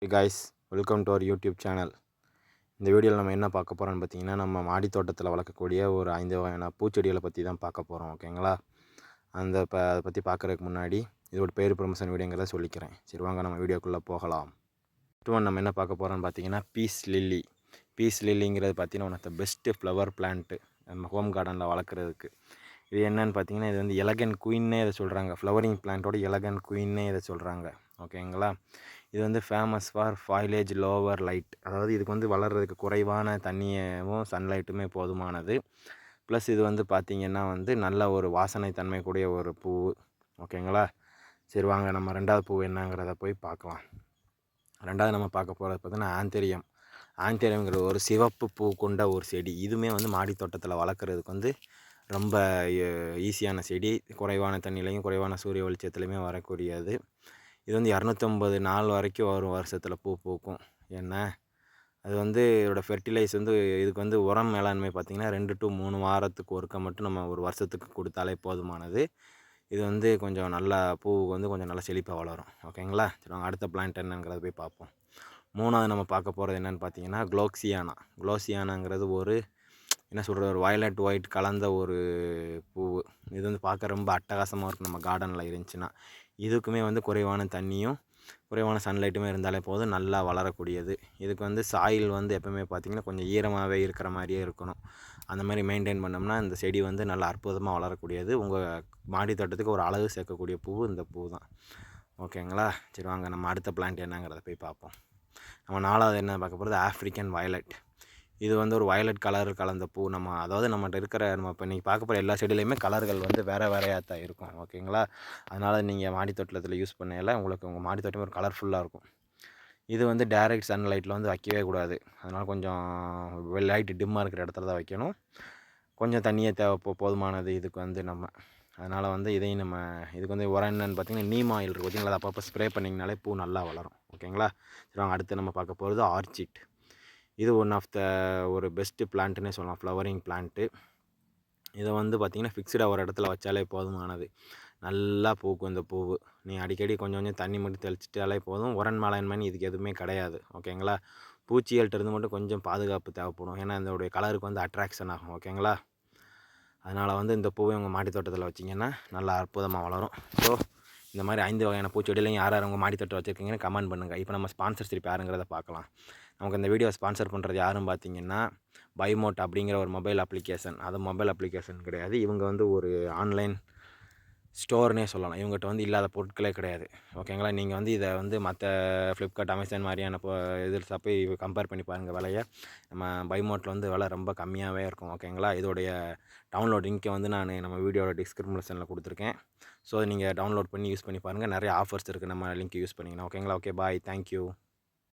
Hey guys, welcome to our YouTube channel. இந்த வீடியோவில் நம்ம என்ன பார்க்க போகிறோம்னு பார்த்தீங்கன்னா, நம்ம மாடி தோட்டத்தில் வளர்க்கக்கூடிய ஒரு 5 வகையான பூச்செடிகளை பற்றி தான் பார்க்க போகிறோம். ஓகேங்களா? அதை பற்றி பார்க்குறதுக்கு முன்னாடி இதோட பேர் ப்ரமோஷன் வீடியோங்கிறத சொல்லிக்கிறேன். சரி வாங்க நம்ம வீடியோக்குள்ளே போகலாம். ஃபர்ஸ்ட் ஒன் நம்ம என்ன பார்க்க போகிறோம்னு பார்த்தீங்கன்னா, பீஸ் லில்லி. பீஸ் லில்லிங்கிறது பார்த்தீங்கன்னா one of the best flower plant நம்ம ஹோம் கார்டனில் வளர்க்குறதுக்கு. இது என்னன்னு பார்த்தீங்கன்னா, இது வந்து எலகன் குயின்னே இதை சொல்கிறாங்க. ஃப்ளவரிங் பிளான்ட்டோட எலகன் குயின்னே இதை சொல்கிறாங்க. ஓகேங்களா? இது வந்து ஃபேமஸ் ஃபார் ஃபாயிலேஜ் லோவர் லைட். அதாவது இதுக்கு வந்து வளர்கிறதுக்கு குறைவான தண்ணியும் சன்லைட்டுமே போதுமானது. ப்ளஸ் இது வந்து பார்த்திங்கன்னா வந்து நல்ல ஒரு வாசனை தன்மை கூடிய ஒரு பூ. ஓகேங்களா? சரி வாங்க நம்ம ரெண்டாவது பூ என்னங்கிறத போய் பார்க்கலாம். ரெண்டாவது நம்ம பார்க்க போகிறது பார்த்தீங்கன்னா ஆந்தேரியம். ஆந்தேரியம்ங்கிற ஒரு சிவப்பு பூ கொண்ட ஒரு செடி. இதுவுமே வந்து மாடி தோட்டத்தில் வளர்க்குறதுக்கு வந்து ரொம்ப ஈஸியான செடி. குறைவான தண்ணிலையும் குறைவான சூரிய வெளிச்சத்துலையுமே வரக்கூடியது. இது வந்து 250 நாள் வரைக்கும் வரும், வருஷத்தில் பூ பூக்கும். என்ன அது வந்து இதோட ஃபெர்டிலைஸ் வந்து இதுக்கு வந்து உரம் மேலாண்மை பார்த்திங்கன்னா 2 to 3 வாரத்துக்கு ஒருக்க மட்டும் நம்ம ஒரு வருஷத்துக்கு கொடுத்தாலே போதுமானது. இது வந்து கொஞ்சம் நல்லா பூவுக்கு வந்து கொஞ்சம் நல்லா செழிப்பாக வளரும். ஓகேங்களா? சரி வாங்க அடுத்த பிளான்ட் என்னங்கிறத போய் பார்ப்போம். மூணாவது நம்ம பார்க்க போகிறது என்னென்னு பார்த்தீங்கன்னா குளோக்சியானா. குளோசியானாங்கிறது ஒரு என்ன சொல்கிறது, ஒரு வயலட் ஒயிட் கலந்த ஒரு பூ. இது வந்து பார்க்க ரொம்ப அட்டகாசமாக இருக்கும் நம்ம கார்டனில் இருந்துச்சுன்னா. இதுக்குமே வந்து குறைவான தண்ணியும் குறைவான சன்லைட்டுமே இருந்தாலே போதும், நல்லா வளரக்கூடியது. இதுக்கு வந்து சாயில் வந்து எப்போவுமே பார்த்திங்கன்னா கொஞ்சம் ஈரமாகவே இருக்கிற மாதிரியே இருக்கணும். அந்த மாதிரி மெயின்டைன் பண்ணோம்னா இந்த செடி வந்து நல்லா அற்புதமாக வளரக்கூடியது. உங்கள் மாடி தோட்டத்துக்கு ஒரு அழகு சேர்க்கக்கூடிய பூ இந்த பூ தான். ஓகேங்களா? சரி வாங்க நம்ம அடுத்த பிளான்ட் என்னங்கிறத போய் பார்ப்போம். நம்ம நாலாவது என்ன பார்க்க போகிறது ஆஃப்ரிக்கன் வயலட். இது வந்து ஒரு வயலட் கலர் கலந்த பூ. அதாவது நம்மகிட்ட இருக்கிற நம்ம இப்போ நீங்கள் பார்க்க போகிற எல்லா செடியிலையுமே கலர்கள் வந்து வேறு வேறையாக தான் இருக்கும். ஓகேங்களா? அதனால் நீங்கள் மாடி தோட்டத்தில் யூஸ் பண்ணையில் உங்களுக்கு உங்கள் மாடி தோட்டமே ஒரு கலர்ஃபுல்லாக இருக்கும். இது வந்து டைரக்ட் சன்லைட்டில் வந்து வைக்கவே கூடாது. அதனால் கொஞ்சம் லைட்டு டிம்மாக இருக்கிற இடத்துல தான் வைக்கணும். கொஞ்சம் தண்ணியே போதுமானது இதுக்கு வந்து நம்ம. அதனால் வந்து இதையும் நம்ம இதுக்கு வந்து உரம் என்னென்னு பார்த்தீங்கன்னா நீம் ஆயில் இருக்குது பார்த்தீங்களா, அதை அப்பப்போ ஸ்ப்ரே பண்ணிங்கனாலே பூ நல்லா வளரும். ஓகேங்களா? சரி அடுத்து நம்ம பார்க்க போகிறது ஆர்ச்சிட். இது ஒன் ஆஃப் த ஒரு பெஸ்ட்டு பிளான்ட்டுன்னே சொல்லலாம், ஃப்ளவரிங் பிளான்ட்டு. இதை வந்து பார்த்திங்கன்னா ஃபிக்ஸ்டாக ஒரு இடத்துல வச்சாலே போதுமானது, நல்லா பூக்கும் இந்த பூவு. நீ அடிக்கடி கொஞ்சம் கொஞ்சம் தண்ணி மட்டும் தெளிச்சிட்டாலே போதும். உரன் மேலாண்மைன்னு இதுக்கு எதுவுமே கிடையாது. ஓகேங்களா? பூச்சிகள்கிட்ட இருந்து மட்டும் கொஞ்சம் பாதுகாப்பு தேவைப்படும். ஏன்னா இதோடைய கலருக்கு வந்து அட்ராக்ஷன் ஆகும். ஓகேங்களா? அதனால் வந்து இந்த பூவை உங்கள் மாடி தோட்டத்தில் வச்சிங்கன்னா நல்லா அற்புதமாக வளரும். ஸோ இந்த மாதிரி 5 வகையான பூச்செடியிலையும் யார் யார் உங்கள் மாடி தோட்டம் வச்சுருக்கீங்கன்னு கமெண்ட் பண்ணுங்கள். இப்போ நம்ம ஸ்பான்சர்ஷிப் யாருங்கிறத பார்க்கலாம். நமக்கு இந்த வீடியோ ஸ்பான்சர் பண்ணுறது யாரும் பார்த்தீங்கன்னா பைமோட் அப்படிங்கிற ஒரு மொபைல் அப்ளிகேஷன். அது மொபைல் அப்ளிகேஷன் கிடையாது, இவங்க வந்து ஒரு ஆன்லைன் ஸ்டோர்னே சொல்லலாம். இவங்ககிட்ட வந்து இல்லாத பொருட்களே கிடையாது. ஓகேங்களா? நீங்கள் வந்து இதை வந்து மற்ற ஃப்ளிப்கார்ட், அமேசான் மாதிரியான இதில் போய் கம்பேர் பண்ணி பாருங்கள் விலையை. நம்ம பைமோட்டில் வந்து விலை ரொம்ப கம்மியாகவே இருக்கும். ஓகேங்களா? இதோடைய டவுன்லோட் லிங்க்கை வந்து நான் நம்ம வீடியோட டிஸ்கிரிப்ஷனில் கொடுத்துருக்கேன். ஸோ நீங்கள் டவுன்லோட் பண்ணி யூஸ் பண்ணி பாருங்கள். நிறைய ஆஃபர்ஸ் இருக்குது நம்ம லிங்க் யூஸ் பண்ணிங்கன்னா. ஓகேங்களா? Okay bye, thank you.